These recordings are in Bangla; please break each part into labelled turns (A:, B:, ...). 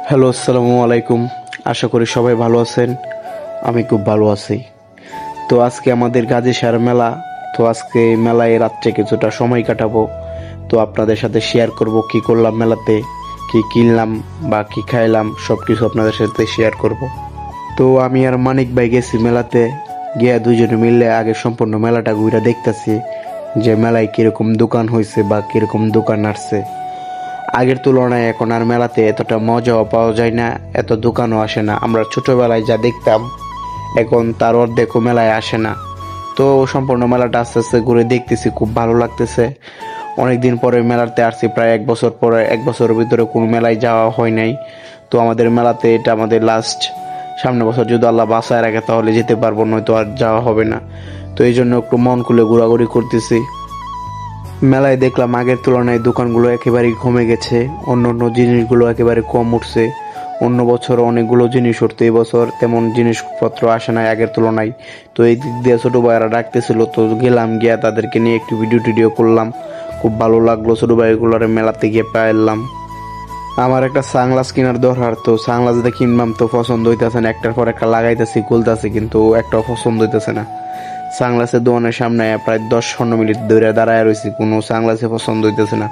A: হ্যালো, আসসালামু আলাইকুম। আশা করি সবাই ভালো আছেন। আমি খুব ভালো আছি। তো আজকে আমাদের গাজীশার মেলা। তো আজকে মেলায় রাত্রে কিছুটা সময় কাটাবো। তো আপনাদের সাথে শেয়ার করব কি করলাম মেলাতে, কি কিনলাম বা কি খাইলাম, সব কিছু আপনাদের সাথে শেয়ার করব। তো আমি আর মানিক ভাই গেছি মেলাতে, গিয়া দুজনে মিলে আগে সম্পূর্ণ মেলাটা ঘুরে দেখতেছি যে মেলায় কিরকম দোকান হয়েছে বা কিরকম দোকান আসছে। আগের তুলনায় এখন আর মেলাতে এতটা মজাও পাওয়া যায় না, এত দোকানও আসে না। আমরা ছোটবেলায় যা দেখতাম এখন তার অর্ধেকও মেলায় আসে না। তো সম্পূর্ণ মেলাটা আস্তে আস্তে ঘুরে দেখতেছি, খুব ভালো লাগতেছে। অনেকদিন পরে মেলাতে আসছি, প্রায় 1 বছর পরে। 1 বছরের ভিতরে কোনো মেলায় যাওয়া হয় নাই। তো আমাদের মেলাতে এটা আমাদের লাস্ট। সামনের বছর যদি আল্লাহ বাঁচায় রাখে তাহলে যেতে পারবো, নয়তো আর যাওয়া হবে না। তো এই জন্য একটু মন খুলে ঘোরাঘুরি করতেছি। মেলায় দেখলাম আগের তুলনায় দোকানগুলো একেবারেই কমে গেছে, অন্য অন্য জিনিসগুলো একেবারে কম উঠছে। অন্য বছর অনেকগুলো জিনিস উঠতো, এই বছর তেমন জিনিসপত্র আসে নাই আগের তুলনায়। তো এই দিক দিয়ে ছোটো ভাইয়েরা ডাকতেছিল, তো গেলাম, গিয়া তাদেরকে নিয়ে একটু ভিডিও টিডিও করলাম। খুব ভালো লাগলো, ছোটো ভাইগুলোর মেলাতে গিয়ে পাইলাম। আমার একটা সানগ্লাস কেনার দরকার, তো সানগ্লাস দিয়ে কিনলাম, তো পছন্দ হইতেছে না। একটার পর একটা লাগাইতেছি, খুলতেছি, কিন্তু একটাও পছন্দ হইতেছে না। সানগ্লাসের দোকানের সামনে প্রায় 10-15 মিনিট ধরে দাঁড়ায় রয়েছি, কোনো সানগ্লাসে পছন্দ হইতেছে না।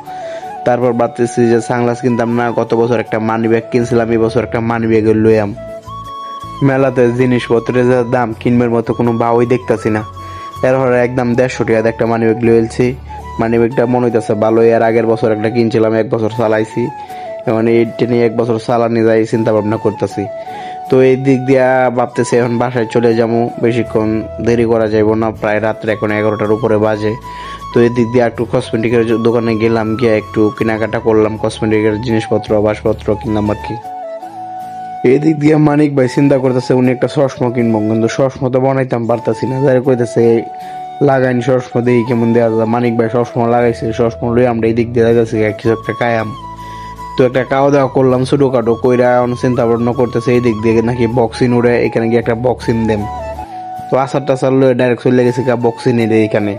A: তারপর ভাবতেছি যে সানগ্লাস কিনতাম না, গত বছর একটা মানি ব্যাগ কিনছিলাম, এই বছর একটা মানি ব্যাগ লইয়াম। মেলাতে জিনিসপত্রের যা দাম, কিনবার মতো কোনো ভাবই দেখতেছি না। এরপর একদম 150 টাকা একটা মানি ব্যাগ লইছি। মানি ব্যাগটা মনে হইতেছে ভালোই, আর আগের বছর একটা কিনছিলাম, 1 বছর চালাইছি। এখন এইটা নিয়ে 1 বছর চালানি যাই চিন্তা ভাবনা করতেছি। তো এই দিক দিয়া ভাবতেছি এখন বাসায় চলে যাবো, বেশিক্ষণ দেরি করা যাইব না, প্রায় রাত্রে এখন 11টার উপরে বাজে। তো এই দিক দিয়ে একটু কসমেটিকের দোকানে গেলাম, গিয়ে একটু কেনাকাটা করলাম, কসমেটিকের জিনিসপত্র বাসপত্র কিনলাম আর কি। এই দিক দিয়ে মানিক ভাই চিন্তা করতেছে উনি একটা চশমা কিনবো, কিন্তু চশমা তো বানাইতাম পারতাছি না। যারা কইতেছে লাগাইনি চশমা, দেখি কেমন দেওয়া যায়। মানিক ভাই চশমা লাগাইছে, চশমা লই আমরা এই দিক দিয়ে যাইতেছি কিছু একটা কায়াম। তো একটা খাওয়া দাওয়া করলাম ছোটখাটো কইরা, চিন্তা ভাবনা করতেছে এই দিক দিয়ে নাকি বক্সিং উড়ে, এখানে গিয়ে একটা বক্সিং দেম। তো আসার টাসার লয়ে ডাইরেক্ট চলে গেছে বক্সিং এর এইখানে।